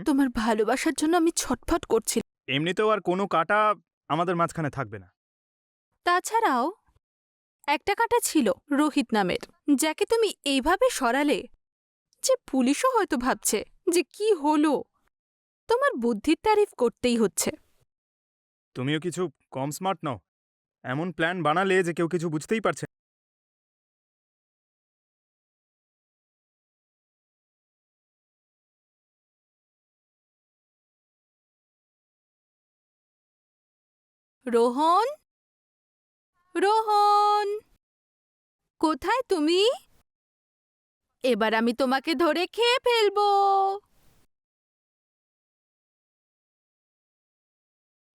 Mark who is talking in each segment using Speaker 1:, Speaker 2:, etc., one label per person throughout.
Speaker 1: তোমার ভালোবাসার জন্য আমি ছটফট করছি।
Speaker 2: এমনিতেও আর কোনো কাঁটা আমাদের মাঝখানে থাকবে না।
Speaker 1: তাছাড়াও একটা কাঁটা ছিল রোহিত নামের, যাকে তুমি এইভাবে সরালে যে পুলিশও হয়তো ভাবছে যে কি হলো। তোমার বুদ্ধির তারিফ করতেই হচ্ছে।
Speaker 2: তুমিও কিছু কম স্মার্ট নও। এমন প্ল্যান বানালে যে কেউ কিছু বুঝতেই পারছে না।
Speaker 1: রোহন, রোহন, কোথায় তুমি? এবার আমি তোমাকে ধরে খেয়ে ফেলবো।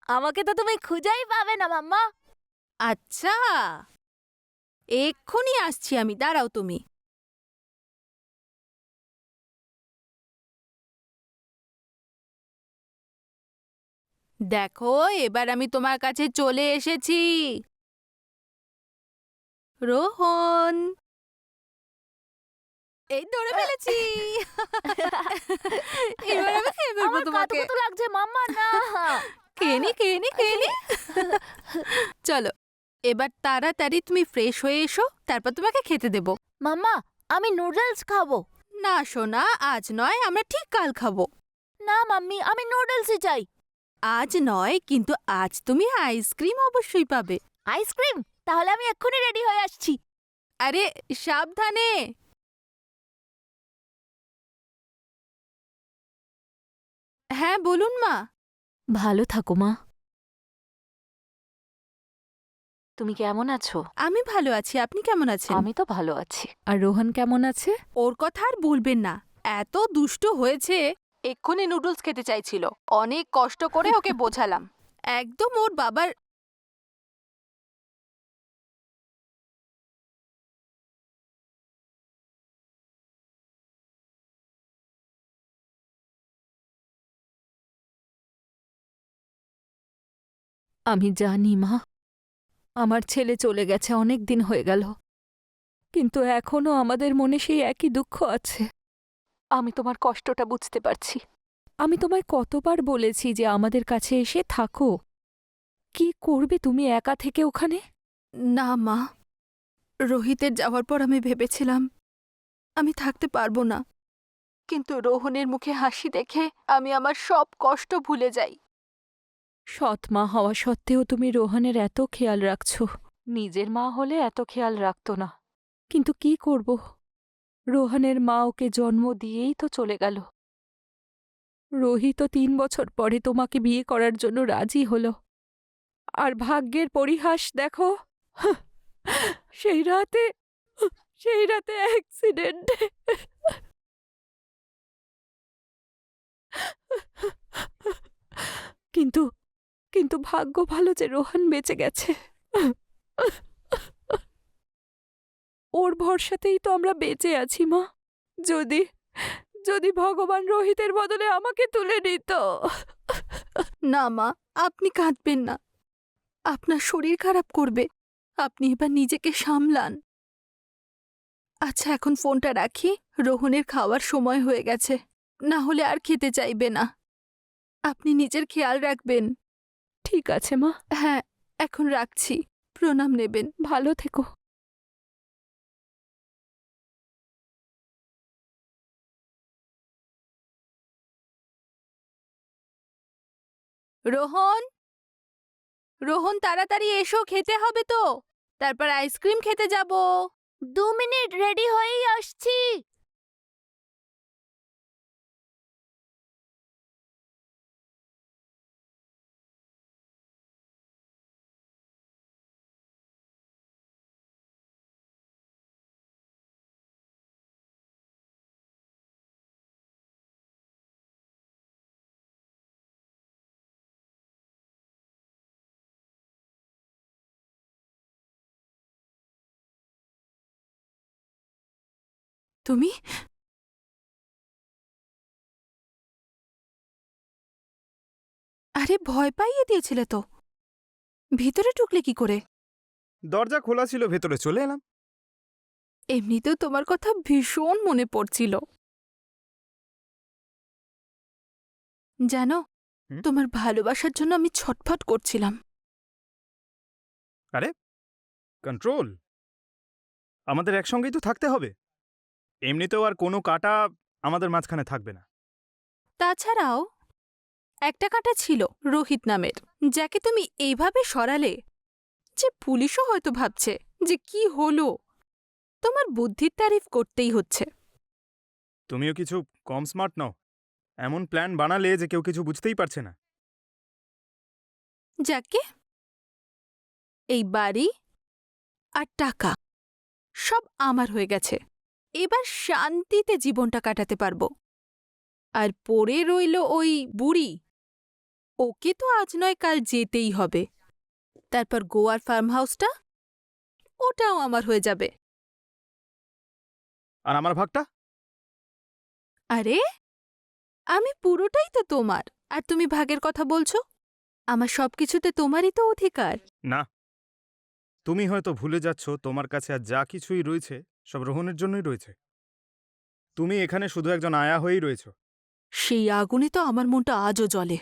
Speaker 3: আমাকে তো তুমি খুঁজেই পাবে না মাম্মা।
Speaker 1: আচ্ছা, এক্ষুনি আসছি আমি, দাঁড়াও তুমি। দেখো, এবার আমি তোমার কাছে চলে এসেছি। রোহন, এই ধরে ফেলেছি। এবার আমি খেয়ে ফেলবো
Speaker 3: আমার
Speaker 1: তোমাকে।
Speaker 3: কত লাগছে মাম্মা, না।
Speaker 1: খেয়ে নি, খেয়ে নি, খেয়ে নি। চলো, এবার তাড়াতাড়ি তুমি ফ্রেশ হয়ে এসো, তারপর তোমাকে খেতে দেব।
Speaker 3: মাম্মা, আমি নুডলস খাবো।
Speaker 1: না সোনা, আজ নয়, আমরা ঠিক কাল খাবো।
Speaker 3: না মাম্মি, আমি নুডলসই চাই।
Speaker 1: আজ নয়, কিন্তু আজ তুমি আইসক্রিম অবশ্যই পাবে।
Speaker 3: আইসক্রিম? তাহলে আমি এক্ষুনি রেডি হয়ে আসছি।
Speaker 1: আরে সাবধানে। হ্যাঁ বলুন মা।
Speaker 3: ভালো থাকো মা। তুমি কেমন আছো?
Speaker 1: আমি ভালো আছি, আপনি কেমন আছেন?
Speaker 3: আমি তো ভালো আছি। আর রোহন কেমন আছে?
Speaker 1: ওর কথা আর বলবেন না, এত দুষ্ট হয়েছে। এক্ষুনি নুডলস খেতে চাইছিল, অনেক কষ্ট করে ওকে বোঝালাম। একদম ওর বাবার।
Speaker 3: আমি জানি মা, আমার ছেলে চলে গেছে, অনেক দিন হয়ে গেল, কিন্তু এখনো আমাদের মনে সেই একই দুঃখ আছে। আমি তোমার কষ্টটা বুঝতে পারছি। আমি তোমায় কতবার বলেছি যে আমাদের কাছে এসে থাকো। কি করবে তুমি একা থেকে ওখানে?
Speaker 1: না মা, রোহিতের যাওয়ার পর আমি ভেবেছিলাম আমি থাকতে পারবো না, কিন্তু রোহনের মুখে হাসি দেখে আমি আমার সব কষ্ট ভুলে যাই।
Speaker 3: সৎ মা হওয়া সত্ত্বেও তুমি রোহনের এত খেয়াল রাখছো। নিজের মা হলে এত খেয়াল রাখতো না, কিন্তু কি করব, রোহনের মা ওকে জন্ম দিয়েই তো চলে গেল। রোহিত ৩ বছর পরে তোমাকে বিয়ে করার জন্য রাজি হল, আর ভাগ্যের পরিহাস দেখো, সেই রাতে অ্যাক্সিডেন্ট। কিন্তু কিন্তু ভাগ্য ভালো যে রোহন বেঁচে গেছে। ওর ভরসাতেই তো আমরা বেঁচে আছি মা। যদি যদি ভগবান রোহিতের বদলে আমাকে তুলে নিত।
Speaker 1: না মা, আপনি কাঁদবেন না, আপনার শরীর খারাপ করবে। আপনি এবার নিজেকে সামলান। আচ্ছা, এখন ফোনটা রাখি, রোহনের খাওয়ার সময় হয়ে গেছে, না হলে আর খেতে চাইবে না। আপনি নিজের খেয়াল রাখবেন।
Speaker 3: ঠিক আছে মা।
Speaker 1: হ্যাঁ, এখন রাখছি, প্রণাম নেবেন।
Speaker 3: ভালো থেকো।
Speaker 1: রোহন, রোহন তাড়াতাড়ি এসো, খেতে হবে তো, তারপর আইসক্রিম খেতে যাব।
Speaker 3: 2 মিনিট, রেডি হয়েই আসছি।
Speaker 1: তুমি? আরে ভয় পাইয়ে দিয়েছিলে তো, ভিতরে ঢুকলে কি করে?
Speaker 2: দরজা খোলা ছিল, ভেতরে চলে এলাম।
Speaker 1: এমনিতেও তোমার কথা ভীষণ মনে পড়ছিল। জানো
Speaker 2: হুম?
Speaker 1: তোমার ভালোবাসার জন্য আমি ছটফট করছিলাম।
Speaker 2: আরে কন্ট্রোল, আমাদের একসঙ্গেই তো থাকতে হবে। এমনিতেও আর কোনো কাটা আমাদের মাঝখানে থাকবে না।
Speaker 1: তাছাড়াও একটা কাঁটা ছিল রোহিত নামের, যাকে তুমি এইভাবে সরালে যে পুলিশও হয়তো ভাবছে যে কি হলো। তোমার বুদ্ধির তারিফ করতেই হচ্ছে।
Speaker 2: তুমিও কিছু কম স্মার্ট নও। এমন প্ল্যান বানালে যে কেউ কিছু বুঝতেই পারছে না।
Speaker 1: যাকে এই বাড়ি আর টাকা সব আমার হয়ে গেছে, এবার শান্তিতে জীবনটা কাটাতে পারবো। আর পড়ে রইল ওই বুড়ি, ওকে তো আজ নয় কাল যেতেই হবে। তারপর গোয়ার ফার্ম হাউসটা, ওটাও আমার হয়ে যাবে।
Speaker 2: আর আমার ভাগটা?
Speaker 1: আরে আমি পুরোটাই তো তোমার, আর তুমি ভাগের কথা বলছো? আমার সবকিছুতে তোমারই তো অধিকার।
Speaker 2: না, তুমি হয়তো ভুলে যাচ্ছ তোমার কাছে আর যা কিছুই রয়েছে সব রোহনের জন্যই রয়েছে। তুমি এখানে শুধু একজন আয়া হয়েই রয়েছ।
Speaker 1: সেই আগুনে তো আমার মনটা আজও জ্বলে।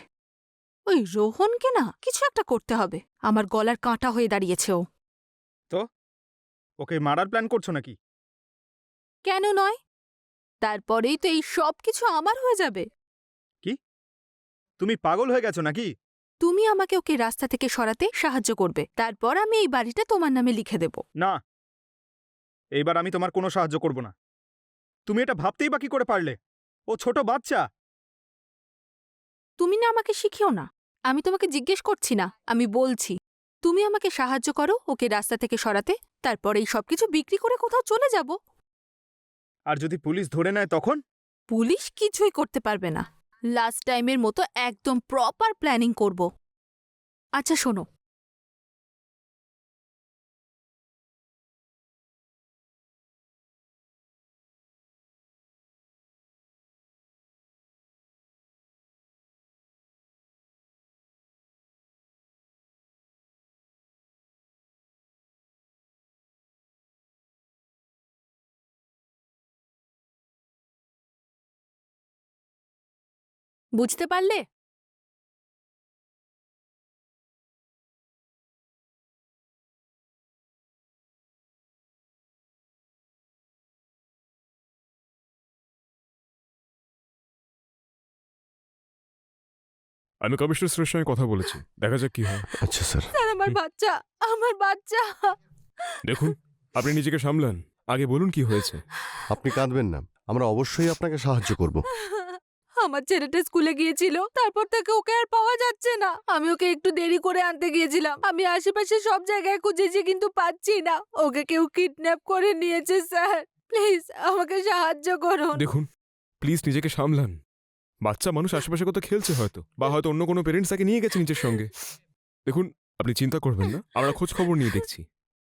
Speaker 1: ওই রোহনকে না কিছু একটা করতে হবে, আমার গলার কাঁটা হয়ে দাঁড়িয়েছে ও।
Speaker 2: তো ওকে মারার প্ল্যান করছো নাকি?
Speaker 1: কেন নয়? তারপরেই তো এই সব কিছু আমার হয়ে যাবে।
Speaker 2: কি, তুমি পাগল হয়ে গেছো নাকি?
Speaker 1: তুমি আমাকে ওকে রাস্তা থেকে সরাতে সাহায্য করবে, তারপর আমি এই বাড়িটা তোমার নামে লিখে দেব।
Speaker 2: না, এইবার আমি তোমার কোনো সাহায্য করব না। তুমি এটা ভাবতেই বা কি করে পারলে? ও ছোট বাচ্চা।
Speaker 1: তুমি না আমাকে শিখিও না। আমি তোমাকে জিজ্ঞেস করছি না, আমি বলছি তুমি আমাকে সাহায্য করো ওকে রাস্তা থেকে সরাতে, তারপর এই সবকিছু বিক্রি করে কোথাও চলে যাব।
Speaker 2: আর যদি পুলিশ ধরে নেয় তখন?
Speaker 1: পুলিশ কিছুই করতে পারবে না। লাস্ট টাইমের মতো একদম প্রপার প্ল্যানিং করব। আচ্ছা শোনো, বুঝতে পারলে?
Speaker 4: আমি কমিশনার স্যারের সঙ্গে কথা বলেছি, দেখা যাক কি হয়।
Speaker 5: আচ্ছা স্যার।
Speaker 1: স্যার আমার বাচ্চা, আমার বাচ্চা।
Speaker 4: দেখুন, আপনি নিজেকে সামলান, আগে বলুন কি হয়েছে।
Speaker 5: আপনি কাঁদবেন না, আমরা অবশ্যই আপনাকে সাহায্য করব।
Speaker 1: আমার ছেলেটা স্কুলে গিয়েছিল, তারপর থেকে ওকে আর পাওয়া যাচ্ছে না। আমি ওকে একটু দেরি করে আনতে গিয়েছিলাম। আমি আশেপাশে সব জায়গায় খুঁজেছি কিন্তু পাচ্ছি না। ওকে কেউ কিডন্যাপ করে নিয়েছে স্যার। প্লিজ আমাকে সাহায্য করুন।
Speaker 4: দেখুন, প্লিজ নিজেকে সামলান। বাচ্চা মানুষ আশেপাশে কোথাও খেলছে হয়তো, বা হয়তো অন্য কোনো পেরেন্টস তাকে নিয়ে গেছে নিজের সঙ্গে। দেখুন, আপনি চিন্তা করবেন না, আমরা খোঁজ খবর নিয়ে দেখছি।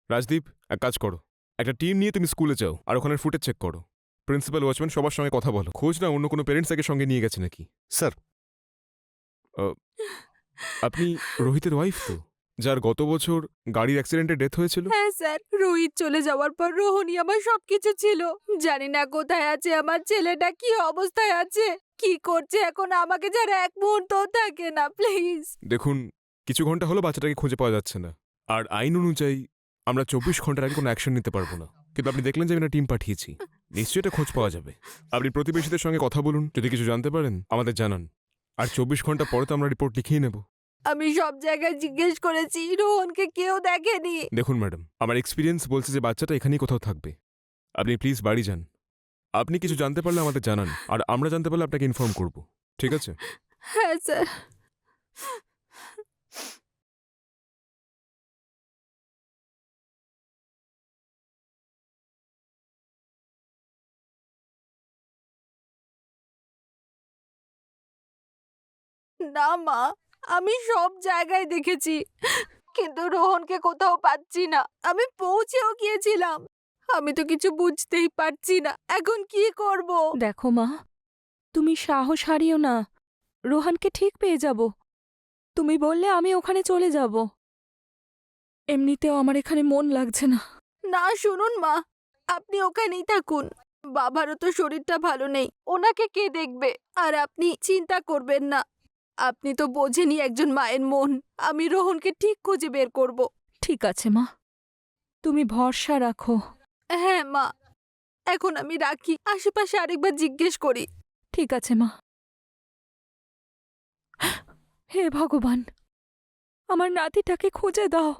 Speaker 4: রাজদীপ, এক কাজ করো, একটা টিম নিয়ে তুমি স্কুলে যাও আর ওখানে ফুটেজ চেক করো। প্রিন্সিপাল, ওয়াচম্যান সবার সঙ্গে কথা বলো, খোঁজ না অন্য কোনো পেরেন্টস তাকে সঙ্গে নিয়ে গেছে নাকি।
Speaker 5: স্যার,
Speaker 4: আপনি রোহিতের ওয়াইফ তো, যার গত বছর গাড়ির অ্যাক্সিডেন্টে ডেথ হয়েছিল?
Speaker 1: হ্যাঁ স্যার, রোহিত চলে যাওয়ার পর রোহনই আমার সবকিছু ছিল। জানি না কোথায় আছে আমার ছেলেটা, কি অবস্থায় আছে, কি করছে এখন, আমাকে যারা এক মুহূর্তও থাকে না। প্লিজ।
Speaker 4: দেখুন, কিছু ঘন্টা হলো বাচ্চাটাকে খুঁজে পাওয়া যাচ্ছে না, আর আইন অনুযায়ী আমরা 24 ঘন্টার আগে কোনো অ্যাকশন নিতে পারবো না। কিন্তু আপনি দেখলেন যে আমি টিম পাঠিয়েছি, নিশ্চয়ই এটা খোঁজ পাওয়া যাবে। আপনি প্রতিবেশীদের সঙ্গে কথা বলুন, যদি কিছু জানতে পারেন আমাদের জানান, আর 24 ঘন্টা পরে তো আমরা রিপোর্ট লিখিয়ে নেব।
Speaker 1: আমি সব জায়গায় জিজ্ঞেস করেছি, রোহনকে কেউ দেখেনি।
Speaker 4: দেখুন ম্যাডাম, আমার এক্সপিরিয়েন্স বলছে যে বাচ্চাটা এখানেই কোথাও থাকবে। আপনি প্লিজ বাড়ি যান। আপনি কিছু জানতে পারলে আমাদের জানান, আর আমরা জানতে পারলে আপনাকে ইনফর্ম করব, ঠিক আছে?
Speaker 1: হ্যাঁ স্যার। না মা, আমি সব জায়গায় দেখেছি, কিন্তু রোহনকে কোথাও পাচ্ছি না। আমি পৌঁছেও গিয়েছিলাম, আমি তো কিছু বুঝতেই পারছি না এখন কি করব।
Speaker 3: দেখো মা, তুমি সাহস হারিও না, রোহানকে ঠিক পেয়ে যাব। তুমি বললে আমি ওখানে চলে যাব। এমনিতেও আমার এখানে মন লাগছে না।
Speaker 1: না শুনুন মা, আপনি ওখানেই থাকুন। বাবারও তো শরীরটা ভালো নেই, ওনাকে কে দেখবে? আর আপনি চিন্তা করবেন না, আপনি তো বোঝেনই একজন মায়ের মন। আমি রোহনকে ঠিক খুঁজে বের করব।
Speaker 3: ঠিক আছে মা, তুমি ভরসা রাখো।
Speaker 1: হ্যাঁ মা, এখন আমি রাখি। আশেপাশে আরেকবার জিজ্ঞেস করি।
Speaker 3: ঠিক আছে মা। হে ভগবান, আমার নাতিটাকে খুঁজে দাও।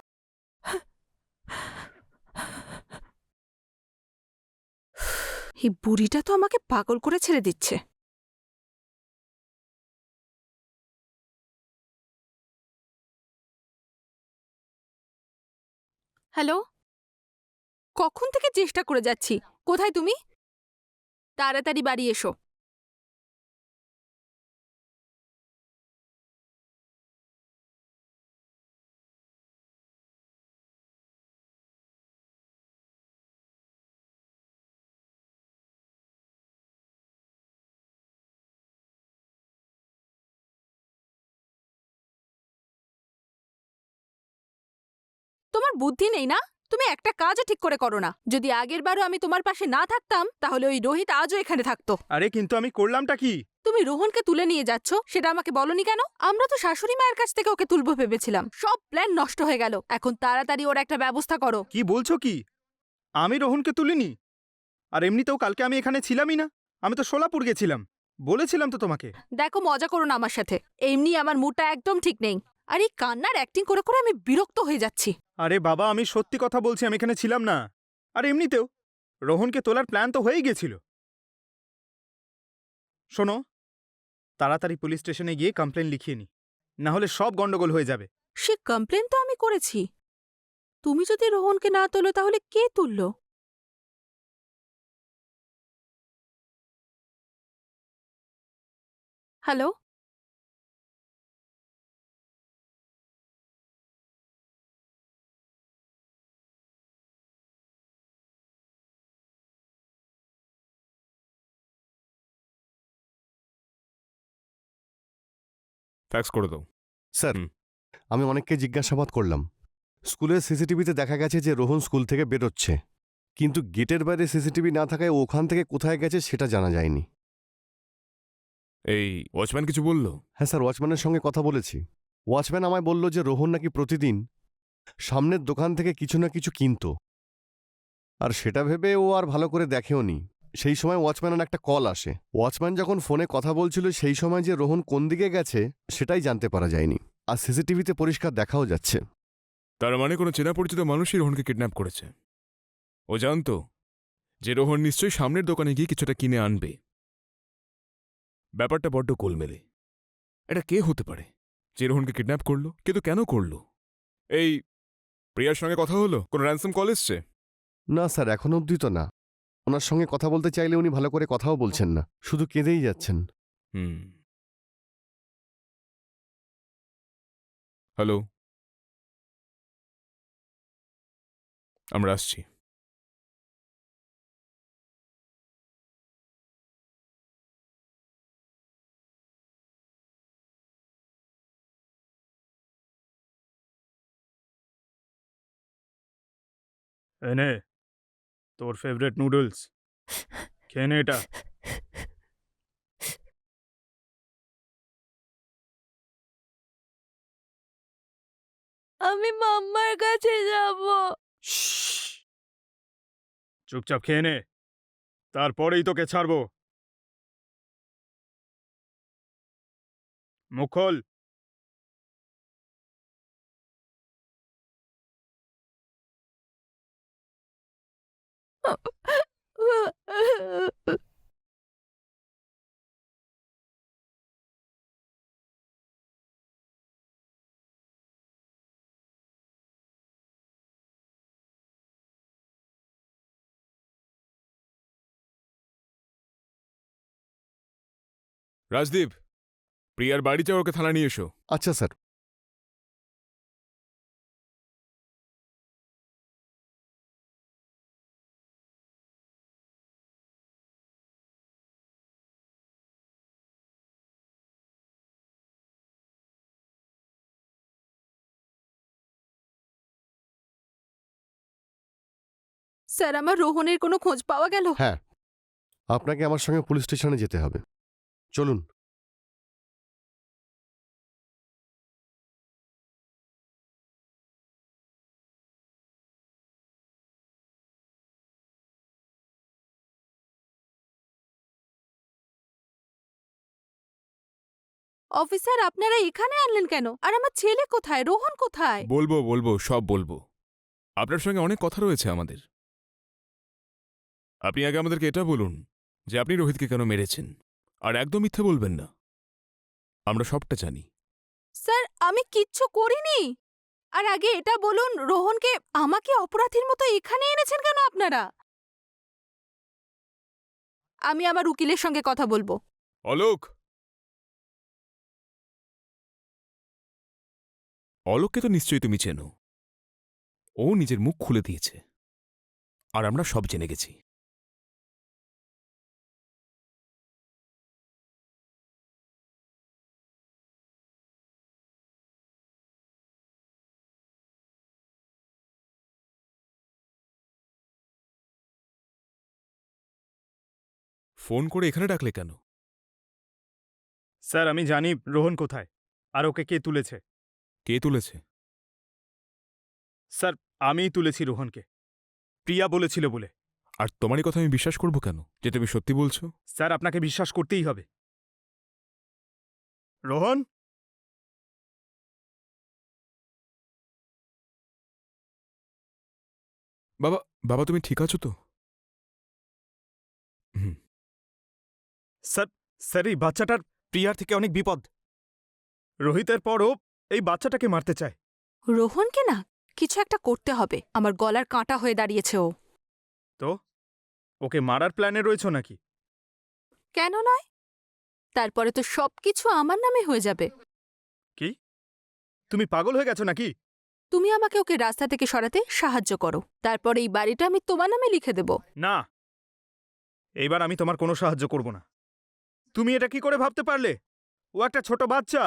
Speaker 1: এই বুড়িটা তো আমাকে পাগল করে ছেড়ে দিচ্ছে। হ্যালো, কখন থেকে চেষ্টা করে যাচ্ছি। কোথায় তুমি? তাড়াতাড়ি বাড়ি এসো। তোমার বুদ্ধি নেই না? তুমি একটা কাজও ঠিক করে করো না। যদি আগের বারও আমি তোমার পাশে না থাকতাম, তাহলে ওই রোহিত আজও এখানে থাকতো।
Speaker 2: আরে কিন্তু আমি করলামটা কি?
Speaker 1: তুমি রোহনকে তুলে নিয়ে যাচ্ছ, সেটা আমাকে বলনি কেন? আমরা তো শাশুড়ি মায়ের কাছ থেকে ওকে তুলবো ভেবেছিলাম। সব প্ল্যান নষ্ট হয়ে গেল। এখন তাড়াতাড়ি ওর একটা ব্যবস্থা করো।
Speaker 2: কি বলছো কি? আমি রোহনকে তুলিনি। আর এমনিতেও কালকে আমি এখানে ছিলামই না। আমি তো সোলাপুর গেছিলাম। বলেছিলাম তো তোমাকে।
Speaker 1: দেখো, মজা করো না আমার সাথে। এমনি আমার মুডটা একদম ঠিক নেই। আর এই কান্নার অ্যাক্টিং করে করে আমি বিরক্ত হয়ে যাচ্ছি।
Speaker 2: আরে বাবা, আমি সত্যি কথা বলছি, আমি এখানে ছিলাম না। আর এমনিতেও রোহনকে তোলার প্ল্যান তো হয়েই গেছিল। শোনো, তাড়াতাড়ি পুলিশ স্টেশনে গিয়ে কমপ্লেন লিখিয়ে নি, না হলে সব গন্ডগোল হয়ে যাবে।
Speaker 1: সে কমপ্লেন তো আমি করেছি। তুমি যদি রোহনকে না তোলো, তাহলে কে তুললো? হ্যালো,
Speaker 4: ফ্যাক্স করে দাও।
Speaker 5: স্যার,
Speaker 4: হুম।
Speaker 5: আমি অনেককে জিজ্ঞাসাবাদ করলাম। স্কুলের সিসিটিভিতে দেখা গেছে যে রোহন স্কুল থেকে বেরোচ্ছে, কিন্তু গেটের বাইরে সিসিটিভি না থাকায় ও ওখান থেকে কোথায় গেছে সেটা জানা যায়নি।
Speaker 4: এই ওয়াচম্যান কিছু বললো?
Speaker 5: হ্যাঁ স্যার, ওয়াচম্যানের সঙ্গে কথা বলেছি। ওয়াচম্যান আমায় বলল যে রোহন নাকি প্রতিদিন সামনের দোকান থেকে কিছু না কিছু কিনতো, আর সেটা ভেবে ও আর ভালো করে দেখেও নি। সেই সময় ওয়াচম্যানের একটা কল আসে। ওয়াচম্যান যখন ফোনে কথা বলছিল সেই সময় যে রোহন কোন দিকে গেছে সেটাই জানতে পারা যায়নি। আর সিসিটিভিতে পরিষ্কার দেখাও যাচ্ছে।
Speaker 4: তার মানে কোনো চেনা পরিচিত মানুষই রোহনকে কিডন্যাপ করেছে। ও জানতো যে রোহন নিশ্চয়ই সামনের দোকানে গিয়ে কিছুটা কিনে আনবে। ব্যাপারটা বড্ড গোলমেলে। এটা কে হতে পারে যে রোহনকে কিডন্যাপ করলো? কিন্তু কেন করলো? এই প্রিয়ার সঙ্গে কথা হলো? কোনো র্যানসম কল এসছে?
Speaker 5: না স্যার, এখন অবধি তো না। ওনার সঙ্গে কথা বলতে চাইলে উনি ভালো করে কথাও বলছেন না, শুধু কেঁদেই যাচ্ছেন।
Speaker 4: হুম। হ্যালো, আমরা আসছি।
Speaker 2: এনে তোর ফেভারিট নুডলস খেয়ে নে এটা।
Speaker 3: আমি মাম্মার কাছে যাব।
Speaker 2: শ্শ্, চুপচাপ খেয়ে নে, তারপরেই তোকে ছাড়বো। মুখ খোল।
Speaker 4: রাজদীপ, প্রিয়ার বাড়ি যাও, ওকে থানা নিয়ে এসো।
Speaker 5: আচ্ছা স্যার।
Speaker 1: স্যার, আমার রোহনের কোনো খোঁজ পাওয়া গেল?
Speaker 5: হ্যাঁ, আপনাকে আমার সঙ্গে পুলিশ স্টেশনে যেতে হবে। চলুন।
Speaker 1: অফিসার, আপনারা এখানে আনলেন কেন? আর আমার ছেলে কোথায়? রোহন কোথায়?
Speaker 4: বলবো সব বলবো। আপনার সঙ্গে অনেক কথা রয়েছে আমাদের। আপনি আগে আমাদেরকে এটা বলুন যে আপনি রোহিতকে কেন মেরেছেন, আর একদম মিথ্যে বলবেন না। আমরা সবটা জানি।
Speaker 1: স্যার, আমি কিচ্ছু করিনি। আর আগে এটা বলুন, রোহনকে আমাকে অপরাধীর মতো এখানে এনেছেন কেন আপনারা? আমি আমার উকিলের সঙ্গে কথা বলবো।
Speaker 4: অলোক! অলোককে তো নিশ্চয়ই তুমি চেনো। ও নিজের মুখ খুলে দিয়েছে, আর আমরা সব জেনে গেছি। ফোন করে এখানে ডাকলে কেন?
Speaker 2: স্যার, আমি জানি রোহন কোথায় আর ওকে কে তুলেছে।
Speaker 4: কে তুলেছে?
Speaker 2: স্যার, আমিই তুলেছি রোহনকে। প্রিয়া বলেছিল বলে।
Speaker 4: আর তোমারই কথা আমি বিশ্বাস করব কেন যে তুমি সত্যি বলছো?
Speaker 2: স্যার, আপনাকে বিশ্বাস করতেই হবে। রোহন,
Speaker 4: বাবা, বাবা তুমি ঠিক আছো তো? হুম।
Speaker 2: স্যার, স্যার এই বাচ্চাটার প্রিয়ার থেকে অনেক বিপদ। রোহিতের পরও এই বাচ্চাটাকে মারতে চায়।
Speaker 1: রোহনকে না কিছু একটা করতে হবে। আমার গলার কাঁটা হয়ে দাঁড়িয়েছে ও।
Speaker 2: তো ওকে মারার প্ল্যানে রয়েছো নাকি?
Speaker 1: কেন নয়? তারপরে তো সবকিছু আমার নামে হয়ে যাবে।
Speaker 2: কি? তুমি পাগল হয়ে গেছো নাকি?
Speaker 1: তুমি আমাকে ওকে রাস্তা থেকে সরাতে সাহায্য করো, তারপর এই বাড়িটা আমি তোমার নামে লিখে দেব।
Speaker 2: না, এইবার আমি তোমার কোনো সাহায্য করব না। তুমি এটা কি করে ভাবতে পারলে? ও একটা ছোট বাচ্চা।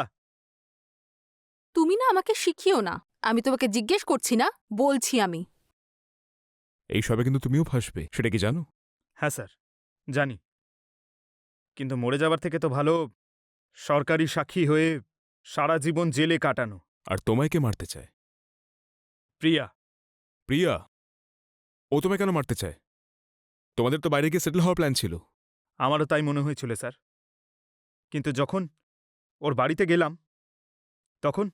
Speaker 1: তুমি না আমাকে শিখিও না। আমি তোমাকে জিজ্ঞেস করছি না, বলছি আমি।
Speaker 4: এই সবে কিন্তু তুমিও ফাঁসবে, সেটা কি জানো?
Speaker 2: হ্যাঁ স্যার, জানি। কিন্তু মরে যাবার থেকে তো ভালো সরকারি সাক্ষী হয়ে সারা জীবন জেলে কাটানো।
Speaker 4: আর তোমায় কে মারতে চায়?
Speaker 2: প্রিয়া।
Speaker 4: প্রিয়া? ও তোমায় কেন মারতে চায়? তোমাদের তো বাইরে গিয়ে সেটেল হওয়ার প্ল্যান ছিল।
Speaker 2: আমারও তাই মনে হয়েছিল স্যার, কিন্তু যখন ওর বাড়িতে গেলাম তখন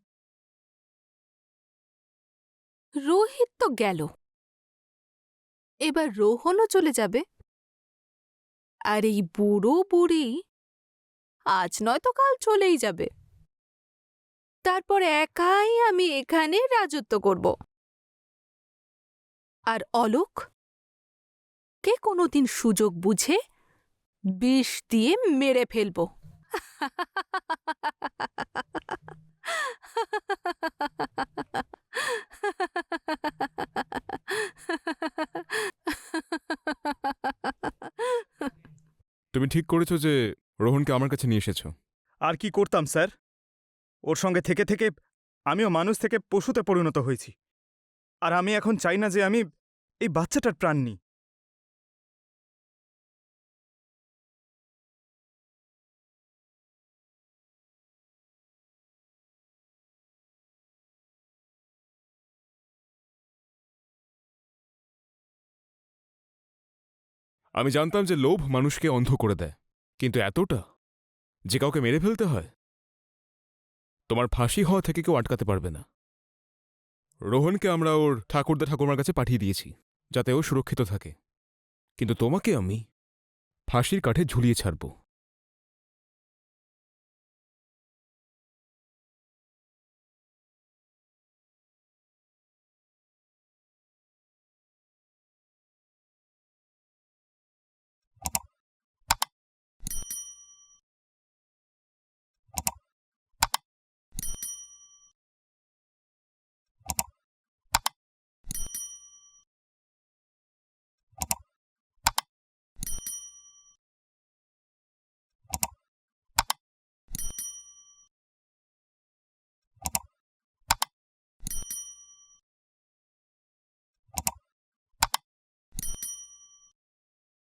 Speaker 1: রোহিত তো গেল, এবার রোহনও চলে যাবে। আর এই বুড়ো বুড়ি আজ নয়তো কাল চলেই যাবে। তারপর একাই আমি এখানে রাজত্ব করব। আর অলোক কে কোনোদিন সুযোগ বুঝে বিষ দিয়ে মেরে ফেলব।
Speaker 4: তুমি ঠিক করেছো যে রোহনকে আমার কাছে নিয়ে এসেছো।
Speaker 2: আর কি করতাম স্যার? ওর সঙ্গে থেকে থেকে আমিও মানুষ থেকে পশুতে পরিণত হয়েছি। আর আমি এখন চাই না যে আমি এই বাচ্চাটার প্রাণ নিই।
Speaker 4: আমি জানতাম যে লোভ মানুষকে অন্ধ করে দেয়, কিন্তু এতটা যে কাউকে মেরে ফেলতে হয়? তোমার ফাঁসি হওয়া থেকে কেউ আটকাতে পারবে না। রোহনকে আমরা ওর ঠাকুরদা ঠাকুমার কাছে পাঠিয়ে দিয়েছি যাতে ও সুরক্ষিত থাকে, কিন্তু তোমাকে আমি ফাঁসির কাঠে ঝুলিয়ে ছাড়ব।